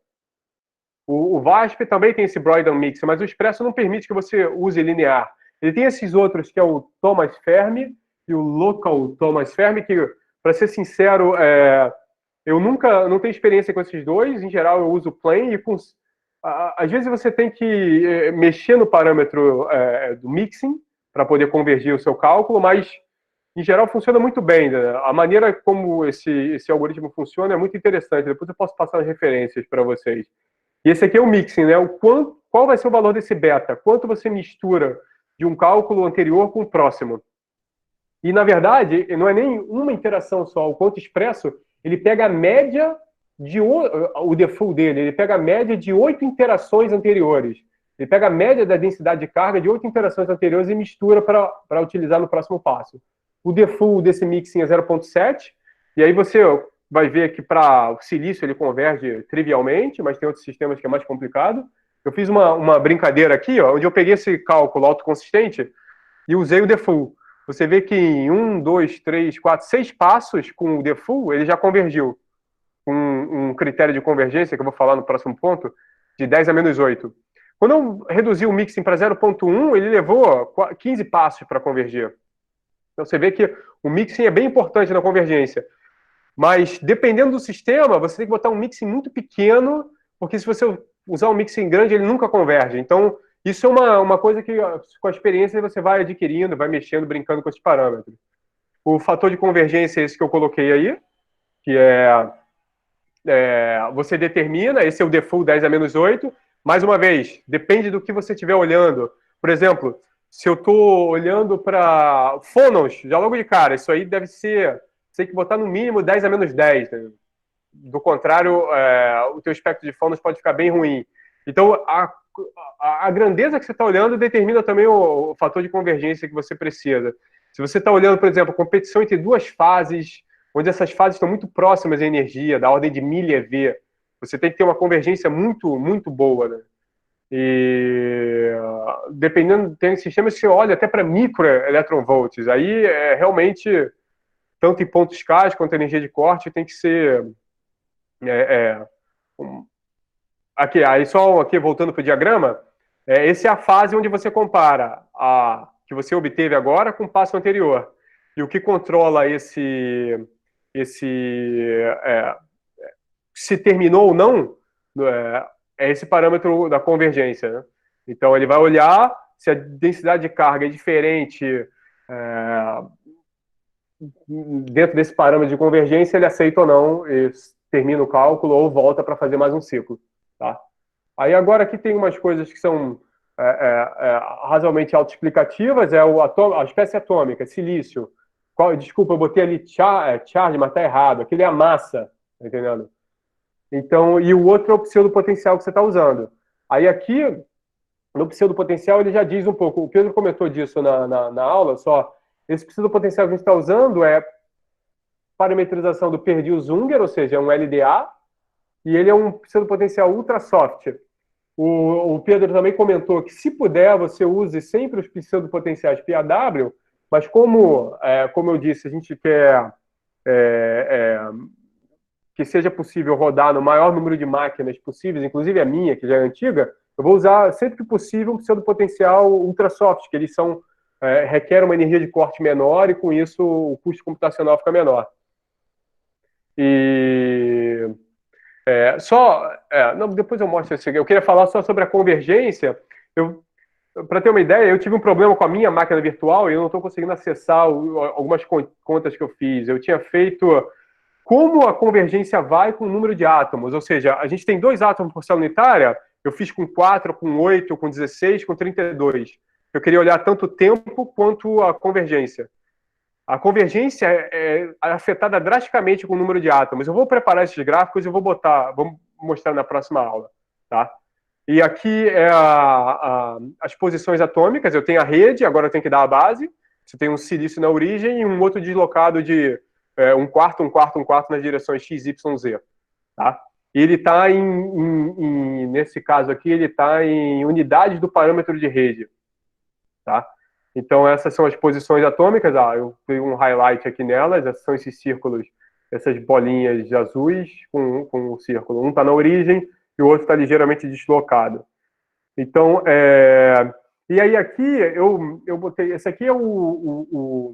O VASP também tem esse Broyden mix, mas o Expresso não permite que você use linear. Ele tem esses outros, que é o Thomas Fermi e o Local Thomas Fermi, que, para ser sincero, eu não tenho experiência com esses dois. Em geral, eu uso Plain e às vezes você tem que mexer no parâmetro do mixing para poder convergir o seu cálculo, mas em geral, funciona muito bem, né? A maneira como esse algoritmo funciona é muito interessante. Depois eu posso passar as referências para vocês. E esse aqui é o mixing, né? Qual vai ser o valor desse beta? Quanto você mistura de um cálculo anterior com o próximo? E, na verdade, não é nem uma interação só. O quanto expresso, ele pega a média o default dele, ele pega a média de 8 interações anteriores. Ele pega a média da densidade de carga de 8 interações anteriores e mistura para utilizar no próximo passo. O default desse mixing é 0.7, e aí você vai ver que para o silício ele converge trivialmente, mas tem outros sistemas que é mais complicado. Eu fiz uma brincadeira aqui, ó, onde eu peguei esse cálculo autoconsistente e usei o default. Você vê que em 1, 2, 3, 4, 6 passos com o default, ele já convergiu. Um critério de convergência, que eu vou falar no próximo ponto, de 10 a menos 8. Quando eu reduzi o mixing para 0.1, ele levou 15 passos para convergir. Então você vê que o mixing é bem importante na convergência. Mas dependendo do sistema, você tem que botar um mixing muito pequeno, porque se você usar um mixing grande, ele nunca converge. Então, isso é uma coisa que, com a experiência, você vai adquirindo, vai mexendo, brincando com esses parâmetros. O fator de convergência é esse que eu coloquei aí, que você determina, esse é o default 10 a menos 8. Mais uma vez, depende do que você estiver olhando. Por exemplo, se eu estou olhando para Phonos, já logo de cara, isso aí deve ser, você tem que botar no mínimo 10 a menos 10. Né? Do contrário, o teu espectro de Phonos pode ficar bem ruim. Então, a grandeza que você está olhando determina também o fator de convergência que você precisa. Se você está olhando, por exemplo, competição entre duas fases, onde essas fases estão muito próximas em energia, da ordem de 1000 eV, você tem que ter uma convergência muito, muito boa, né? E dependendo, tem sistemas que você olha até para microelectronvolts, aí realmente, tanto em pontos K quanto em energia de corte, tem que ser aqui, aí só aqui voltando para o diagrama, essa é a fase onde você compara a que você obteve agora com o passo anterior. E o que controla se terminou ou não é esse parâmetro da convergência. Né? Então ele vai olhar se a densidade de carga é diferente dentro desse parâmetro de convergência, ele aceita ou não, e termina o cálculo ou volta para fazer mais um ciclo. Tá? Aí agora aqui tem umas coisas que são razoavelmente autoexplicativas, a espécie atômica, silício. Desculpa, eu botei ali charge, mas está errado. Aquilo é a massa, tá entendendo? Então, e o outro é o pseudopotencial que você está usando. Aí aqui, no pseudopotencial, ele já diz um pouco, o Pedro comentou disso na aula, só, esse pseudopotencial que a gente está usando é parametrização do Perdue-Zunger, ou seja, é um LDA, e ele é um pseudopotencial ultra soft. O Pedro também comentou que, se puder, você use sempre os pseudopotenciais PAW, mas como eu disse, a gente quer que seja possível rodar no maior número de máquinas possíveis, inclusive a minha, que já é antiga, eu vou usar sempre que possível um pseudopotencial ultrasoft, que eles requerem uma energia de corte menor e, com isso, o custo computacional fica menor. E... não, depois eu mostro isso aqui. Eu queria falar só sobre a convergência. Para ter uma ideia, eu tive um problema com a minha máquina virtual e eu não estou conseguindo acessar algumas contas que eu fiz. Eu tinha feito como a convergência vai com o número de átomos, ou seja, a gente tem 2 átomos por célula unitária, eu fiz com 4, com 8, com 16, com 32. Eu queria olhar tanto o tempo quanto a convergência. A convergência é afetada drasticamente com o número de átomos. Eu vou preparar esses gráficos e vou mostrar na próxima aula. Tá? E aqui as posições atômicas. Eu tenho a rede, agora eu tenho que dar a base. Você tem um silício na origem e um outro deslocado de um quarto nas direções x, y, z. Tá? E ele está nesse caso aqui, ele está em unidades do parâmetro de rede. Tá? Então, essas são as posições atômicas. Eu tenho um highlight aqui nelas. Esses são esses círculos, essas bolinhas azuis com um círculo. Um está na origem e o outro está ligeiramente deslocado. Então, e aí aqui eu botei... Esse aqui é o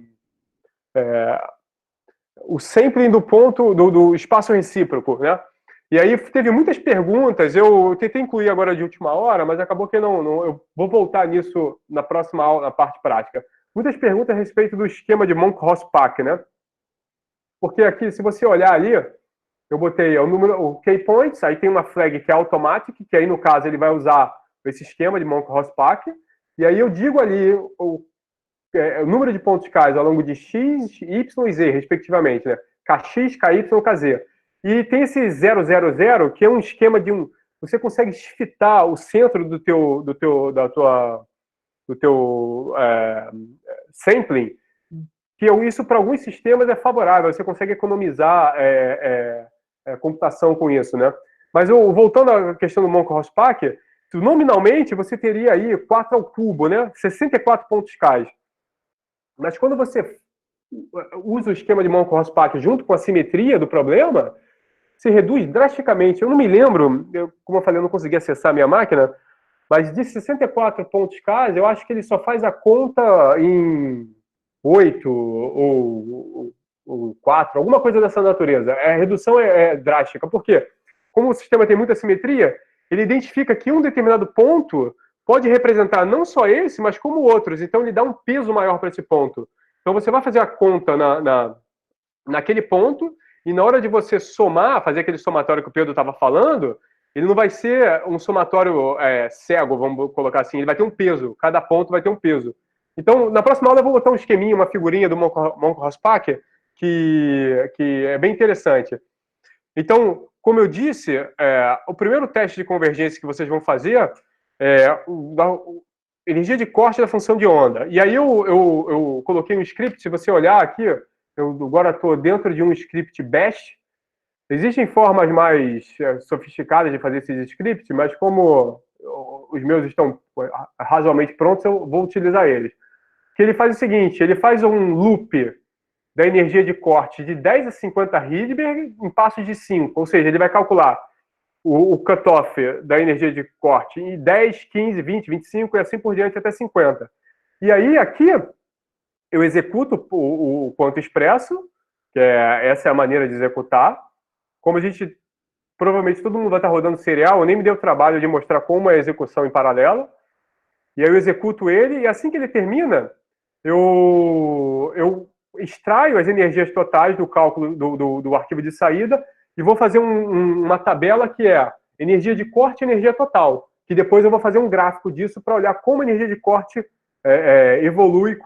sampling do ponto do espaço recíproco, né? E aí teve muitas perguntas, eu tentei incluir agora de última hora, mas acabou que não eu vou voltar nisso na próxima aula, na parte prática. muitas perguntas a respeito do esquema de Monk-Rosbach, né? Porque aqui, se você olhar ali, eu botei o número, o key points, aí tem uma flag que é automatic, que aí no caso ele vai usar esse esquema de Monk-Rosbach, e aí eu digo ali o número de pontos KZ ao longo de X, Y e Z, respectivamente, né? KX, KY, KZ. E tem esse 000, que é um esquema de um... Você consegue fitar o centro do teu sampling, que isso para alguns sistemas é favorável, você consegue economizar computação com isso, né? Mas voltando à questão do Monk-Rosbach, nominalmente você teria aí 4 ao cubo, né? 64 pontos K. Mas quando você usa o esquema de Monk-Rosbach junto com a simetria do problema, se reduz drasticamente. Eu não me lembro, como eu falei, eu não consegui acessar a minha máquina, mas de 64 pontos K, eu acho que ele só faz a conta em 8 ou 4, alguma coisa dessa natureza. A redução é drástica. Por quê? Como o sistema tem muita simetria, ele identifica que um determinado ponto pode representar não só esse, mas como outros. Então, ele dá um peso maior para esse ponto. Então, você vai fazer a conta naquele ponto, e na hora de você somar, fazer aquele somatório que o Pedro estava falando, ele não vai ser um somatório cego, vamos colocar assim, ele vai ter um peso, cada ponto vai ter um peso. Então, na próxima aula eu vou botar um esqueminha, uma figurinha do Monk-Rosbach, que é bem interessante. Então, como eu disse, o primeiro teste de convergência que vocês vão fazer é a energia de corte da função de onda. E aí eu coloquei um script, se você olhar aqui, eu agora estou dentro de um script bash. Existem formas mais sofisticadas de fazer esses scripts, mas como os meus estão razoavelmente prontos, eu vou utilizar eles. Que ele faz o seguinte, ele faz um loop da energia de corte de 10 a 50 Rydberg em passos de 5, ou seja, ele vai calcular o cutoff da energia de corte em 10, 15, 20, 25 e assim por diante até 50. E aí, aqui, eu executo o quanto expresso, que essa é a maneira de executar. Como a gente, provavelmente todo mundo vai estar rodando serial, eu nem me dei o trabalho de mostrar como é a execução em paralelo. E aí eu executo ele, e assim que ele termina, eu extraio as energias totais do cálculo do arquivo de saída e vou fazer uma tabela que é energia de corte e energia total, que depois eu vou fazer um gráfico disso para olhar como a energia de corte evolui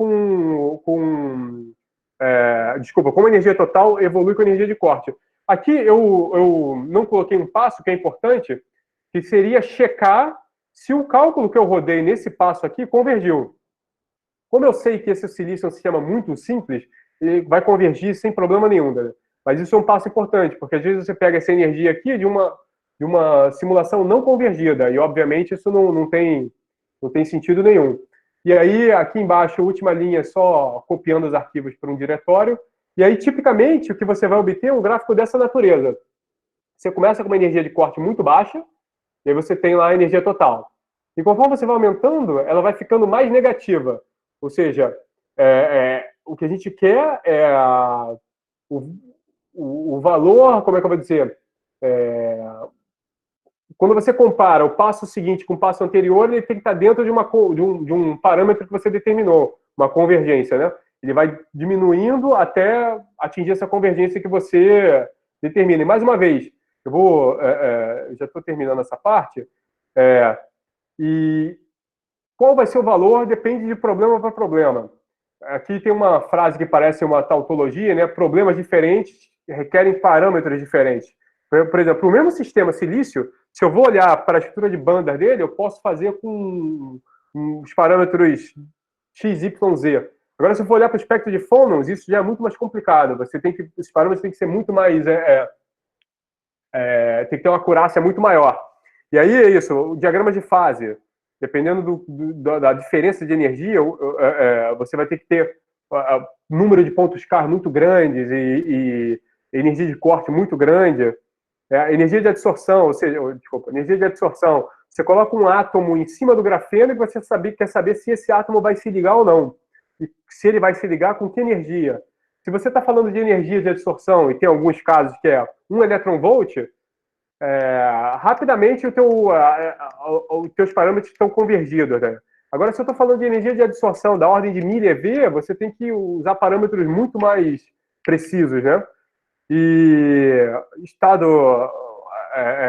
desculpa, como a energia total evolui com a energia de corte. Aqui eu não coloquei um passo que é importante, que seria checar se o cálculo que eu rodei nesse passo aqui convergiu. Como eu sei que esse silício é um sistema muito simples, ele vai convergir sem problema nenhum, né? Mas isso é um passo importante, porque às vezes você pega essa energia aqui de uma simulação não convergida, e obviamente isso não tem sentido nenhum. E aí, aqui embaixo, a última linha é só copiando os arquivos para um diretório, e aí, tipicamente, o que você vai obter é um gráfico dessa natureza. Você começa com uma energia de corte muito baixa, e aí você tem lá a energia total. E conforme você vai aumentando, ela vai ficando mais negativa. Ou seja, o que a gente quer é o valor, como é que eu vou dizer? Quando você compara o passo seguinte com o passo anterior, ele tem que estar dentro de um parâmetro que você determinou, uma convergência, né? Ele vai diminuindo até atingir essa convergência que você determina. E mais uma vez, já estou terminando essa parte, e qual vai ser o valor depende de problema para problema. Aqui tem uma frase que parece uma tautologia, né? Problemas diferentes requerem parâmetros diferentes. Por exemplo, o mesmo sistema silício, se eu vou olhar para a estrutura de banda dele, eu posso fazer com os parâmetros x, y, z. Agora, se eu for olhar para o espectro de fônons, isso já é muito mais complicado. Os parâmetros têm que ser muito mais... tem que ter uma acurácia muito maior. E aí é isso, o diagrama de fase, dependendo da diferença de energia, você vai ter que ter número de pontos K muito grandes e energia de corte muito grande. Energia de adsorção, ou seja, energia de adsorção. Você coloca um átomo em cima do grafeno e você quer saber se esse átomo vai se ligar ou não. E se ele vai se ligar com que energia. Se você está falando de energia de adsorção, e tem alguns casos que é 1 elétron-volt, rapidamente os teus parâmetros estão convergidos, né? Agora, se eu estou falando de energia de adsorção da ordem de mV, você tem que usar parâmetros muito mais precisos, né? E estado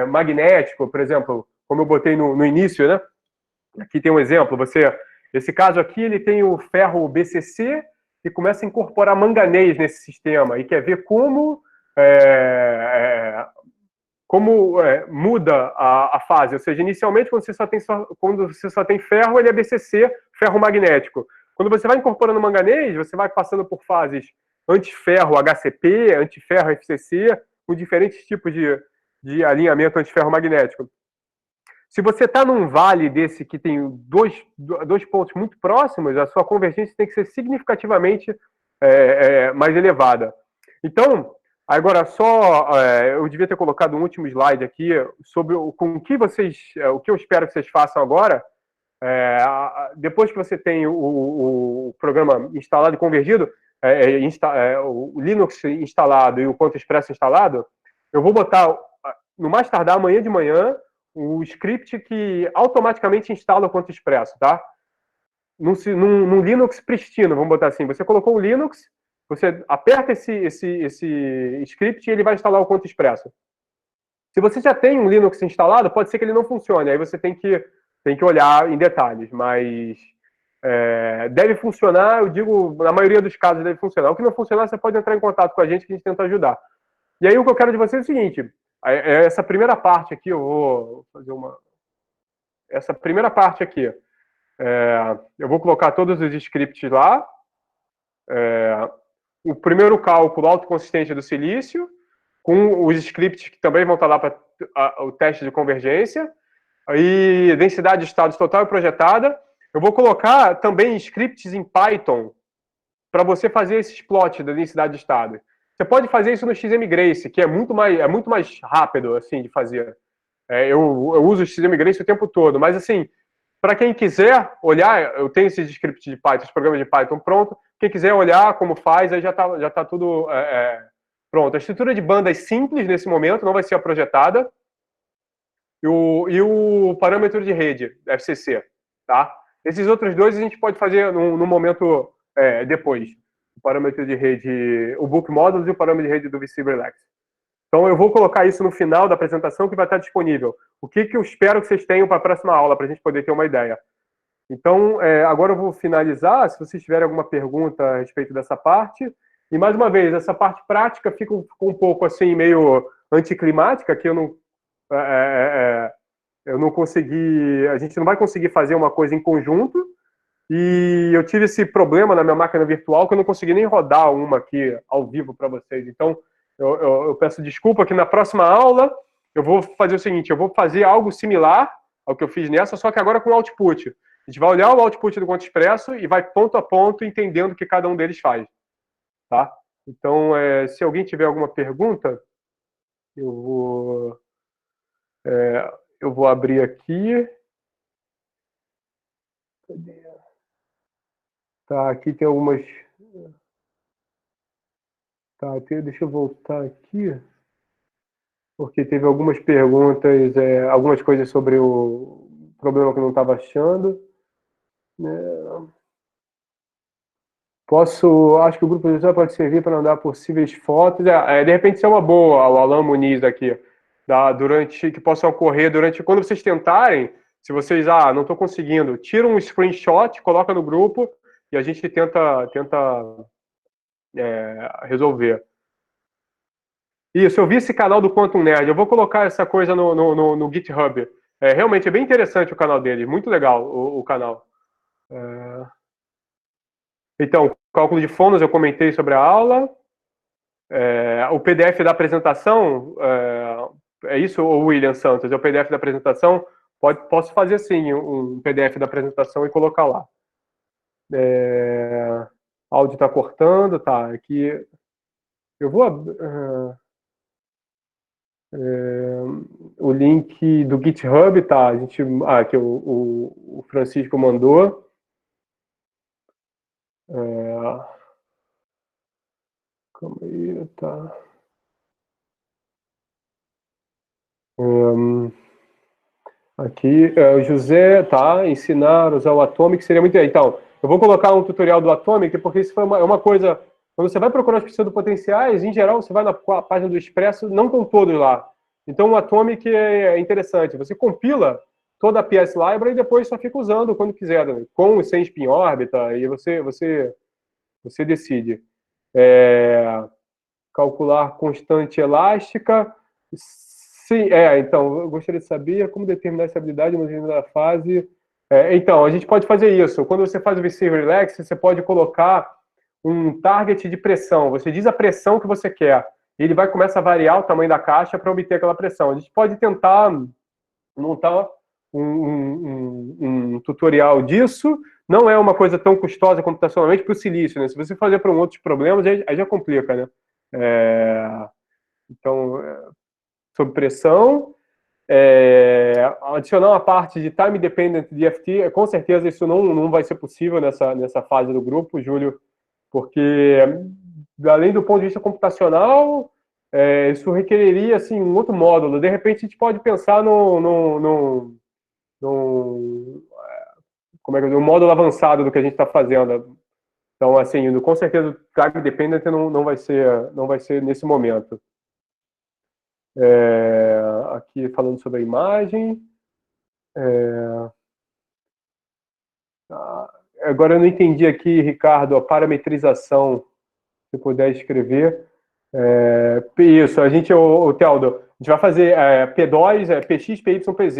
magnético, por exemplo, como eu botei no início, né? Aqui tem um exemplo. Esse caso aqui, ele tem o ferro BCC e começa a incorporar manganês nesse sistema e quer ver como muda a fase. Ou seja, inicialmente, quando você só tem ferro, ele é BCC, ferro magnético. Quando você vai incorporando manganês, você vai passando por fases antiferro HCP, antiferro FCC, com diferentes tipos de alinhamento antiferro magnético. Se você está num vale desse que tem dois pontos muito próximos, a sua convergência tem que ser significativamente mais elevada. Então, agora eu devia ter colocado um último slide aqui sobre o que eu espero que vocês façam agora. Depois que você tem o programa instalado e convergido, o Linux instalado e o ContoExpresso instalado, eu vou botar, no mais tardar amanhã de manhã, o script que automaticamente instala o ContoExpresso, tá? Num Linux pristino, vamos botar assim. Você colocou o Linux, você aperta esse script e ele vai instalar o ContoExpresso. Se você já tem um Linux instalado, pode ser que ele não funcione. Aí você tem que olhar em detalhes, mas deve funcionar, eu digo, na maioria dos casos deve funcionar. O que não funcionar, você pode entrar em contato com a gente que a gente tenta ajudar. E aí o que eu quero de vocês é o seguinte, essa primeira parte aqui, eu vou fazer essa primeira parte aqui, eu vou colocar todos os scripts lá, o primeiro cálculo autoconsistente do silício, com os scripts que também vão estar lá para o teste de convergência, e densidade de estados total e projetada. Eu vou colocar também scripts em Python para você fazer esses plots da densidade de estado. Você pode fazer isso no XMGrace, que é muito mais rápido assim de fazer. Eu uso o XMGrace o tempo todo, mas assim, para quem quiser olhar, eu tenho esses scripts de Python, os programas de Python pronto. Quem quiser olhar como faz, aí já tá tudo pronto. A estrutura de banda é simples nesse momento, não vai ser a projetada. E o parâmetro de rede, FCC, tá? Esses outros dois a gente pode fazer no momento depois. O parâmetro de rede, o Book Models e o parâmetro de rede do VC Relax. Então eu vou colocar isso no final da apresentação que vai estar disponível. O que eu espero que vocês tenham para a próxima aula, para a gente poder ter uma ideia. Então, agora eu vou finalizar. Se vocês tiverem alguma pergunta a respeito dessa parte. E, mais uma vez, essa parte prática ficou um pouco assim, meio anticlimática, que eu não consegui, a gente não vai conseguir fazer uma coisa em conjunto, e eu tive esse problema na minha máquina virtual que eu não consegui nem rodar uma aqui ao vivo para vocês. Então, eu peço desculpa que na próxima aula eu vou fazer o seguinte, eu vou fazer algo similar ao que eu fiz nessa, só que agora com output. A gente vai olhar o output do ContoExpresso e vai ponto a ponto entendendo o que cada um deles faz. Tá? Então, se alguém tiver alguma pergunta, eu vou... eu vou abrir aqui. Tá, aqui tem algumas... Tá, deixa eu voltar aqui, porque teve algumas perguntas, algumas coisas sobre o problema que eu não estava achando. Acho que o grupo de pode servir para mandar possíveis fotos. De repente, isso é uma boa, o Alan Muniz aqui, que possam ocorrer durante, quando vocês tentarem, se vocês, não estou conseguindo, tira um screenshot, coloca no grupo e a gente tenta resolver. Isso, eu vi esse canal do Quantum Nerd, eu vou colocar essa coisa no GitHub. Realmente é bem interessante o canal dele, muito legal o canal. Então, cálculo de fonos, eu comentei sobre a aula. O PDF da apresentação, é isso, William Santos? É o PDF da apresentação? Posso fazer sim um PDF da apresentação e colocar lá. Áudio está cortando, tá? Aqui eu vou. O link do GitHub, tá? Que o Francisco mandou. Calma aí, tá. Aqui, o José, tá, ensinar a usar o Atomic seria muito... Então, eu vou colocar um tutorial do Atomic, porque isso foi uma coisa... Quando você vai procurar os pseudopotenciais, em geral, você vai na página do Expresso, não com todos lá. Então, o Atomic é interessante. Você compila toda a PS Library e depois só fica usando quando quiser, né? Com e sem spin órbita, e você decide. Calcular constante elástica. Sim, então, eu gostaria de saber como determinar essa habilidade no determinada fase. Então, a gente pode fazer isso. Quando você faz o VC Relax, você pode colocar um target de pressão. Você diz a pressão que você quer. E ele vai começar a variar o tamanho da caixa para obter aquela pressão. A gente pode tentar montar um tutorial disso. Não é uma coisa tão custosa computacionalmente para o silício, né? Se você fazer para outros problemas, aí já complica, né? Então, sob pressão, adicionar uma parte de time dependent DFT, com certeza isso não vai ser possível nessa fase do grupo, Júlio, porque além do ponto de vista computacional, isso requereria assim, um outro módulo. De repente, a gente pode pensar como é que é, um módulo avançado do que a gente está fazendo. Então, assim, com certeza, o time dependent não vai ser nesse momento. Aqui falando sobre a imagem. Agora eu não entendi aqui, Ricardo, a parametrização, se puder escrever. Isso, a gente, o Teldo, a gente vai fazer P2, PX, PY, PZ.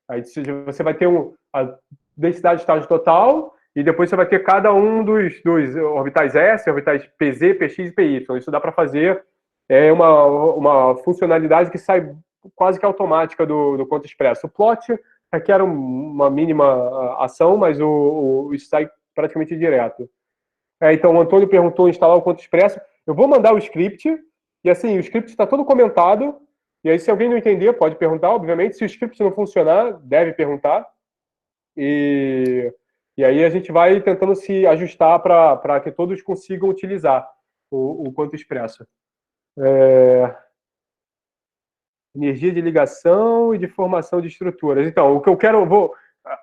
Aí você vai ter a densidade de estágio total e depois você vai ter cada um dos orbitais S, orbitais PZ, PX e PY. Isso dá para fazer uma funcionalidade que sai quase que automática do Conto Expresso. O plot requer uma mínima ação, mas isso sai praticamente direto. Então, o Antônio perguntou instalar o Conto Expresso. Eu vou mandar o script, e assim, o script está todo comentado, e aí se alguém não entender, pode perguntar, obviamente. Se o script não funcionar, deve perguntar. E aí a gente vai tentando se ajustar para que todos consigam utilizar o Conto Expresso. Energia de ligação e de formação de estruturas. Então, o que eu quero,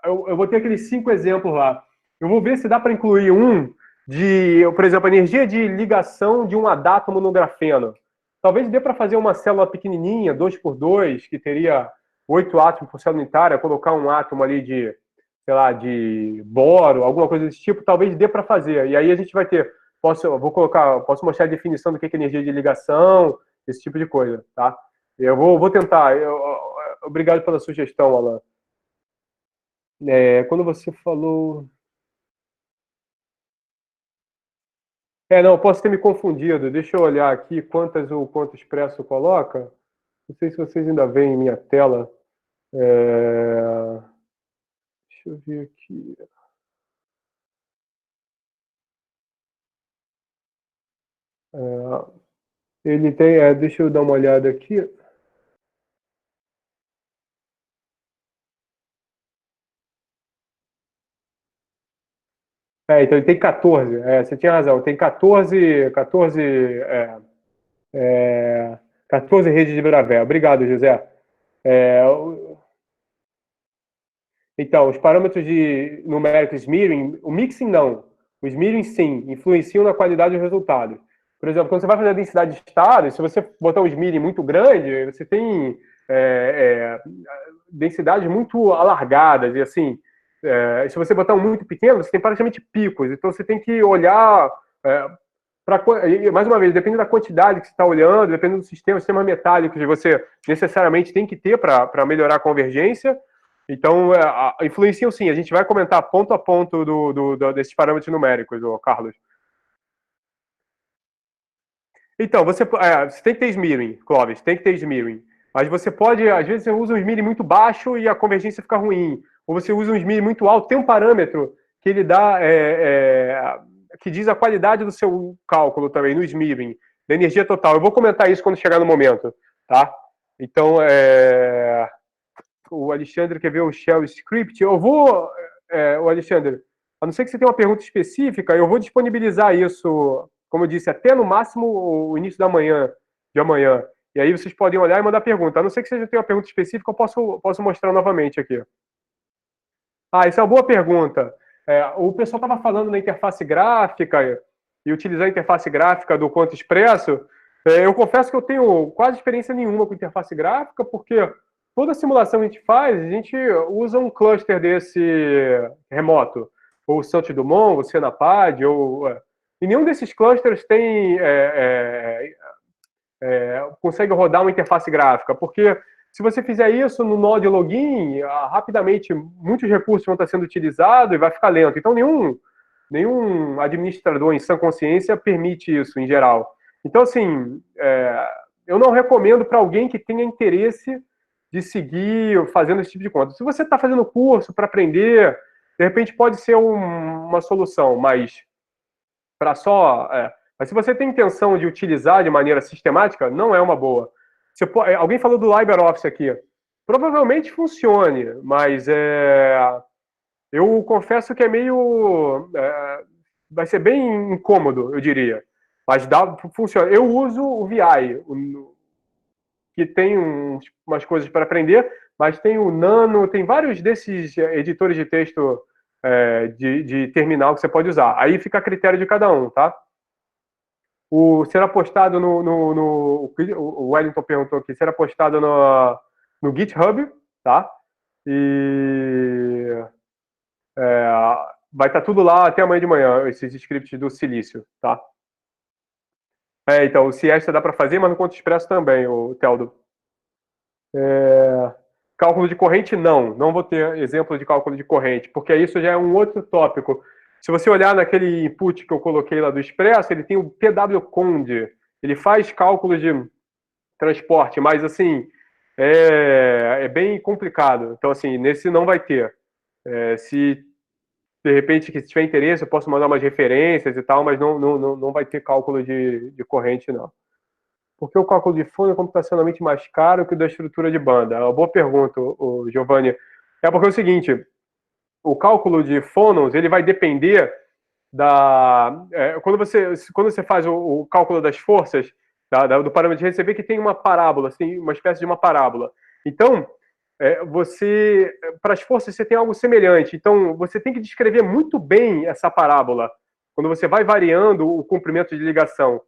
eu vou ter aqueles 5 exemplos lá. Eu vou ver se dá para incluir por exemplo, a energia de ligação de um adátomo no grafeno. Talvez dê para fazer uma célula pequenininha, 2x2, que teria 8 átomos por célula unitária, colocar um átomo ali de, sei lá, de boro, alguma coisa desse tipo, talvez dê para fazer. E aí a gente vai ter, posso mostrar a definição do que é energia de ligação, esse tipo de coisa, tá? Eu vou tentar. Obrigado pela sugestão, Alan. Quando você falou... Não, posso ter me confundido. Deixa eu olhar aqui quantas o Conto Expresso coloca. Não sei se vocês ainda veem em minha tela. Deixa eu ver aqui. Ele tem... deixa eu dar uma olhada aqui. Então ele tem 14. Você tinha razão. Tem 14 redes de Bravé. Obrigado, José. Então, os parâmetros de numéricos smearing, o mixing não. O smearing sim, influenciam na qualidade dos resultados. Por exemplo, quando você vai fazer a densidade de estado, se você botar um smearing muito grande, você tem densidades muito alargadas. E assim, se você botar um muito pequeno, você tem praticamente picos. Então você tem que olhar mais uma vez, depende da quantidade que você está olhando, depende do sistema metálico que você necessariamente tem que ter para melhorar a convergência. Então, influenciam sim. A gente vai comentar ponto a ponto desses parâmetros numéricos, Carlos. Então, você tem que ter smearing, Clóvis, tem que ter smearing. Mas você pode, às vezes, você usa um smearing muito baixo e a convergência fica ruim. Ou você usa um smearing muito alto, tem um parâmetro que ele dá, que diz a qualidade do seu cálculo também, no smearing, da energia total. Eu vou comentar isso quando chegar no momento, tá? Então, o Alexandre quer ver o Shell Script. O Alexandre, a não ser que você tenha uma pergunta específica, eu vou disponibilizar isso, como eu disse, até no máximo o início de amanhã. E aí vocês podem olhar e mandar pergunta. A não ser que seja tenha uma pergunta específica, eu posso mostrar novamente aqui. Ah, isso é uma boa pergunta. O pessoal estava falando na interface gráfica e utilizar a interface gráfica do Quanto Expresso. Eu confesso que eu tenho quase experiência nenhuma com interface gráfica, porque toda simulação que a gente faz, a gente usa um cluster desse remoto, ou o Santos Dumont, ou o Senapad, e nenhum desses clusters consegue rodar uma interface gráfica, porque se você fizer isso no nó de login, rapidamente muitos recursos vão estar sendo utilizados e vai ficar lento. Então, nenhum administrador em sã consciência permite isso, em geral. Então, assim, eu não recomendo para alguém que tenha interesse de seguir fazendo esse tipo de conta. Se você está fazendo curso para aprender, de repente pode ser uma solução, mas para só... Mas se você tem intenção de utilizar de maneira sistemática, não é uma boa. Alguém falou do LibreOffice aqui. Provavelmente funcione, mas eu confesso que vai ser bem incômodo, eu diria. Mas funciona. Eu uso o VI, que tem umas coisas para aprender, mas tem o Nano, tem vários desses editores de texto de terminal que você pode usar. Aí fica a critério de cada um, tá? Será postado o Wellington perguntou aqui, será postado no GitHub, tá? E vai estar tudo lá até amanhã de manhã, esses scripts do Silício, tá? Então, o Siesta dá para fazer, mas no Conto Expresso também, o Teldo. Cálculo de corrente, não vou ter exemplo de cálculo de corrente, porque isso já é um outro tópico. Se você olhar naquele input que eu coloquei lá do Expresso, ele tem o PWConde, ele faz cálculos de transporte, mas assim, é bem complicado. Então, assim, nesse não vai ter. Se de repente, que se tiver interesse, eu posso mandar umas referências e tal, mas não vai ter cálculo de corrente, não. Porque o cálculo de fundo é computacionalmente mais caro que o da estrutura de banda? É uma boa pergunta, Giovanni. É porque é o seguinte, o cálculo de fônons, ele vai depender quando você faz o cálculo das forças, do parâmetro de receber, que tem uma parábola, tem uma espécie de uma parábola. Então, para as forças, você tem algo semelhante. Então, você tem que descrever muito bem essa parábola, quando você vai variando o comprimento de ligação.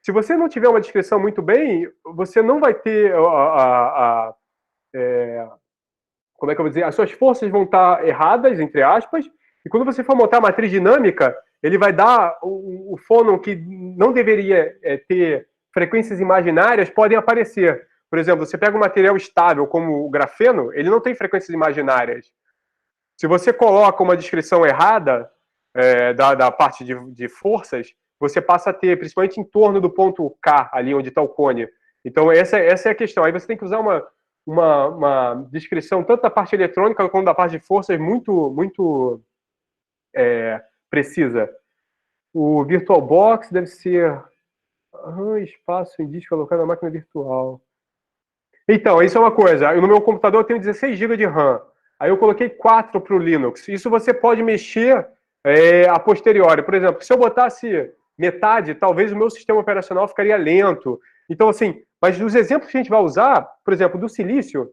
Se você não tiver uma descrição muito bem, você não vai ter como é que eu vou dizer? As suas forças vão estar erradas, entre aspas, e quando você for montar a matriz dinâmica, ele vai dar o fônon que não deveria ter frequências imaginárias, podem aparecer. Por exemplo, você pega um material estável como o grafeno, ele não tem frequências imaginárias. Se você coloca uma descrição errada da parte de forças, você passa a ter, principalmente em torno do ponto K, ali onde está o cone. Então, essa é a questão. Aí você tem que usar uma descrição tanto da parte eletrônica quanto da parte de forças muito precisa. O VirtualBox deve ser espaço em disco alocado na máquina virtual. Então, isso é uma coisa. No meu computador eu tenho 16 GB de RAM. Aí eu coloquei 4 para o Linux. Isso você pode mexer a posteriori. Por exemplo, se eu botasse metade, talvez o meu sistema operacional ficaria lento. Então, assim, mas dos exemplos que a gente vai usar, por exemplo, do silício,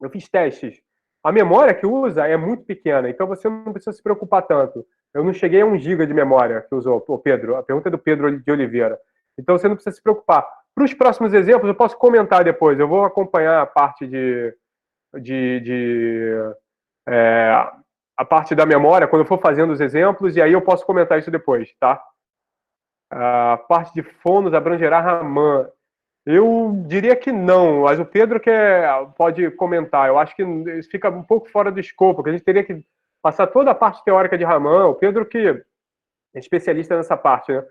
eu fiz testes. A memória que usa é muito pequena, então você não precisa se preocupar tanto. Eu não cheguei a 1 GB de memória que usou o Pedro. A pergunta é do Pedro de Oliveira. Então você não precisa se preocupar. Para os próximos exemplos, eu posso comentar depois. Eu vou acompanhar a parte a parte da memória quando eu for fazendo os exemplos, e aí eu posso comentar isso depois, tá? A parte de fonos abrangerá Raman. Eu diria que não, mas o Pedro pode comentar. Eu acho que isso fica um pouco fora do escopo, porque a gente teria que passar toda a parte teórica de Raman. O Pedro que é especialista nessa parte, né?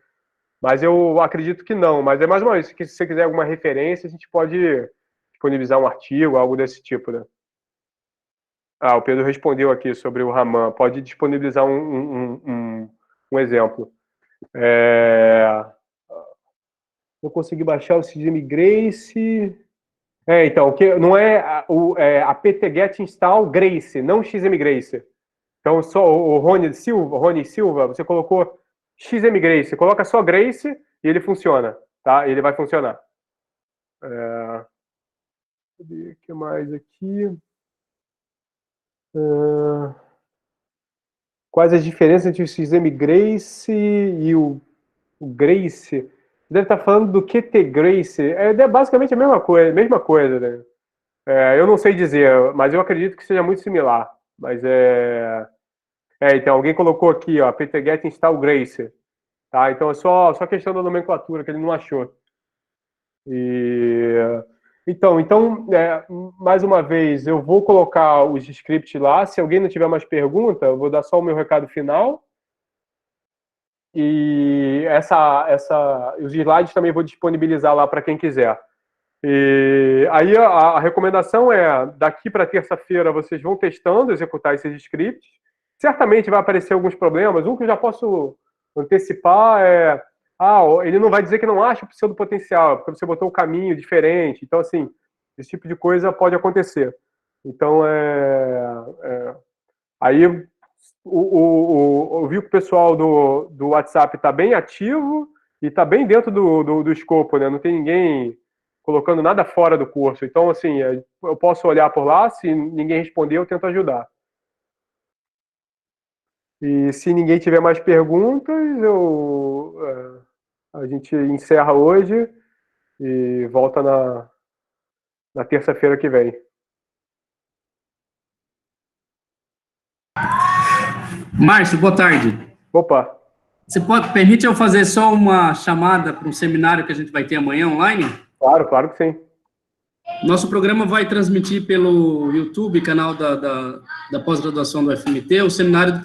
Mas eu acredito que não. Mas é mais uma vez, se você quiser alguma referência, a gente pode disponibilizar um artigo, algo desse tipo, né? O Pedro respondeu aqui sobre o Raman. Pode disponibilizar um exemplo. Eu consegui baixar o CGM Grace. Então, que não é a pt-get install Grace, não XM Grace. Então, só o Rony Silva, você colocou XM Grace. Coloca só Grace e ele funciona, tá? Ele vai funcionar. Deixa eu ver o que mais aqui. Quais as diferenças entre o sistema Grace e o Grace? Deve estar falando do QT Grace. É basicamente a mesma coisa, né? Eu não sei dizer, mas eu acredito que seja muito similar. Mas então alguém colocou aqui, ó, ptget install Grace, tá? Então é só questão da nomenclatura que ele não achou. E mais uma vez, eu vou colocar os scripts lá. Se alguém não tiver mais pergunta, eu vou dar só o meu recado final. E os slides também vou disponibilizar lá para quem quiser. E aí a recomendação é, daqui para terça-feira vocês vão testando, executar esses scripts. Certamente vai aparecer alguns problemas. Um que eu já posso antecipar ele não vai dizer que não acha o pseudo potencial, porque você botou um caminho diferente. Então, assim, esse tipo de coisa pode acontecer. Então, aí eu vi que o pessoal do WhatsApp está bem ativo e está bem dentro do escopo, né? Não tem ninguém colocando nada fora do curso. Então, assim, eu posso olhar por lá, se ninguém responder, eu tento ajudar. E se ninguém tiver mais perguntas, a gente encerra hoje e volta na terça-feira que vem. Márcio, boa tarde. Opa! Permite eu fazer só uma chamada para um seminário que a gente vai ter amanhã online? Claro que sim. Nosso programa vai transmitir pelo YouTube, canal da pós-graduação do FMT, o seminário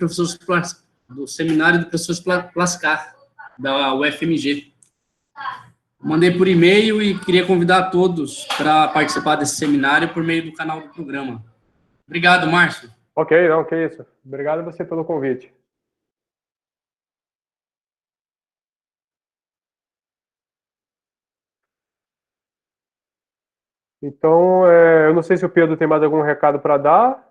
do seminário do professor Plascar, da UFMG. Mandei por e-mail e queria convidar todos para participar desse seminário por meio do canal do programa. Obrigado, Márcio. Ok, não, que isso. Obrigado a você pelo convite. Então, eu não sei se o Pedro tem mais algum recado para dar.